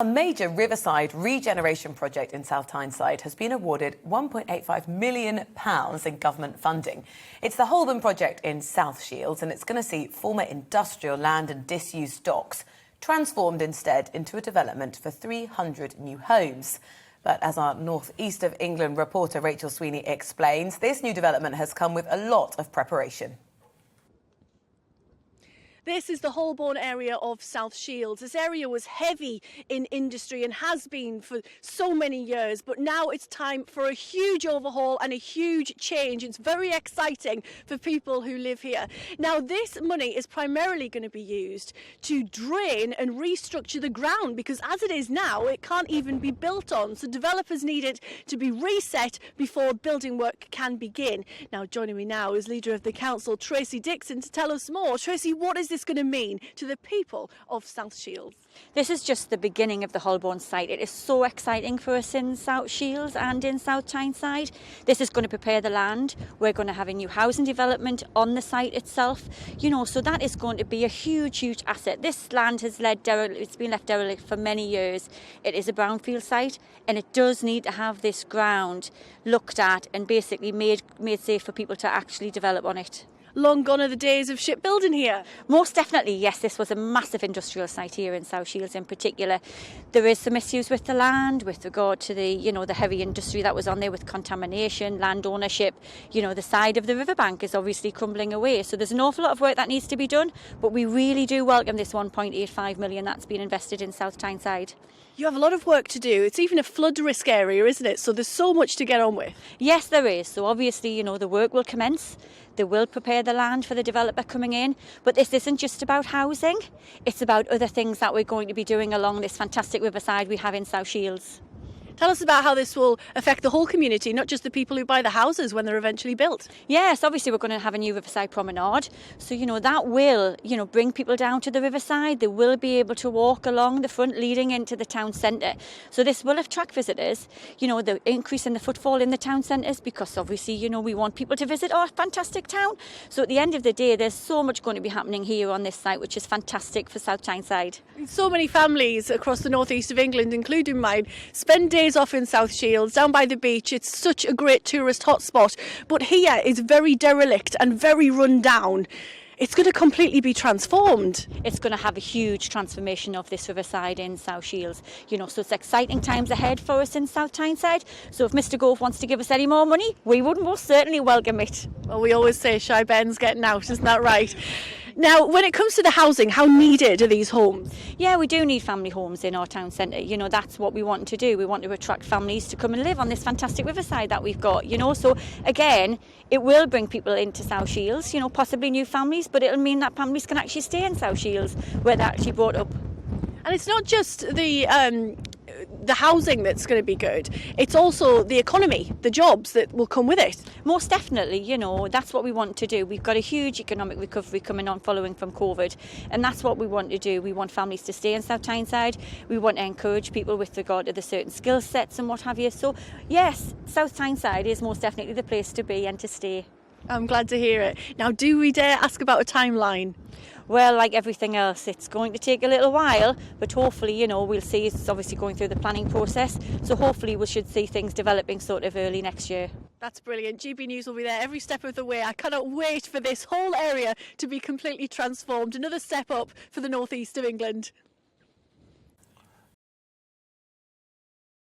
A major riverside regeneration project in South Tyneside has been awarded £1.85 million in government funding. It's the Holborn project in South Shields, and it's going to see former industrial land and disused docks transformed instead into a development for 300 new homes. But as our North East of England reporter Rachel Sweeney explains, this new development has come with a lot of preparation. This is the Holborn area of South Shields. This area was heavy in industry and has been for so many years, but now it's time for a huge overhaul and a huge change. It's very exciting for people who live here. Now, this money is primarily going to be used to drain and restructure the ground, because as it is now, it can't even be built on. So developers need it to be reset before building work can begin. Now, joining me now is leader of the council, Tracey Dixon, to tell us more. Tracey, what is this going to mean to the people of South Shields? This is just the beginning of the Holborn site. It is so exciting for us in South Shields and in South Tyneside. This is going to prepare the land. We're going to have a new housing development on the site itself. So that is going to be a huge, huge asset. This land has it's been left derelict for many years. It is a brownfield site, and it does need to have this ground looked at and basically made safe for people to actually develop on it. Long gone are the days of shipbuilding here. Most definitely, yes. This was a massive industrial site here in South Shields in particular. There is some issues with the land with regard to the heavy industry that was on there with contamination, land ownership. The side of the riverbank is obviously crumbling away. So there's an awful lot of work that needs to be done, but we really do welcome this £1.85 million that's been invested in South Tyneside. You have a lot of work to do. It's even a flood risk area, isn't it? So there's so much to get on with. Yes, there is. So obviously, the work will commence. They will prepare the land for the developer coming in. But this isn't just about housing. It's about other things that we're going to be doing along this fantastic riverside we have in South Shields. Tell us about how this will affect the whole community, not just the people who buy the houses when they're eventually built. Yes, obviously we're going to have a new riverside promenade. So, that will, bring people down to the riverside. They will be able to walk along the front leading into the town centre. So this will attract visitors, the increase in the footfall in the town centres, because obviously, we want people to visit our fantastic town. So at the end of the day, there's so much going to be happening here on this site, which is fantastic for South Tyneside. So many families across the North East of England, including mine, spend days off in South Shields, down by the beach. It's such a great tourist hotspot, but here is very derelict and very run down. It's going to completely be transformed. It's going to have a huge transformation of this riverside in South Shields. So it's exciting times ahead for us in South Tyneside. So if Mr Gove wants to give us any more money, we would most certainly welcome it. Well, we always say shy Ben's getting out, isn't that right? Now, when it comes to the housing, how needed are these homes? Yeah, we do need family homes in our town centre. That's what we want to do. We want to attract families to come and live on this fantastic riverside that we've got, So, again, it will bring people into South Shields, possibly new families, but it'll mean that families can actually stay in South Shields where they're actually brought up. And it's not just the housing that's going to be good. It's also the economy, the jobs that will come with it. Most definitely, that's what we want to do. We've got a huge economic recovery coming on following from COVID, and that's what we want to do. We want families to stay in South Tyneside. We want to encourage people with regard to the certain skill sets and what have you. So, yes, South Tyneside is most definitely the place to be and to stay. I'm glad to hear it. Now, do we dare ask about a timeline? Well, like everything else, it's going to take a little while, but hopefully, we'll see. It's obviously going through the planning process, so hopefully we should see things developing sort of early next year. That's brilliant. GBNews will be there every step of the way. I cannot wait for this whole area to be completely transformed. Another step up for the North East of England.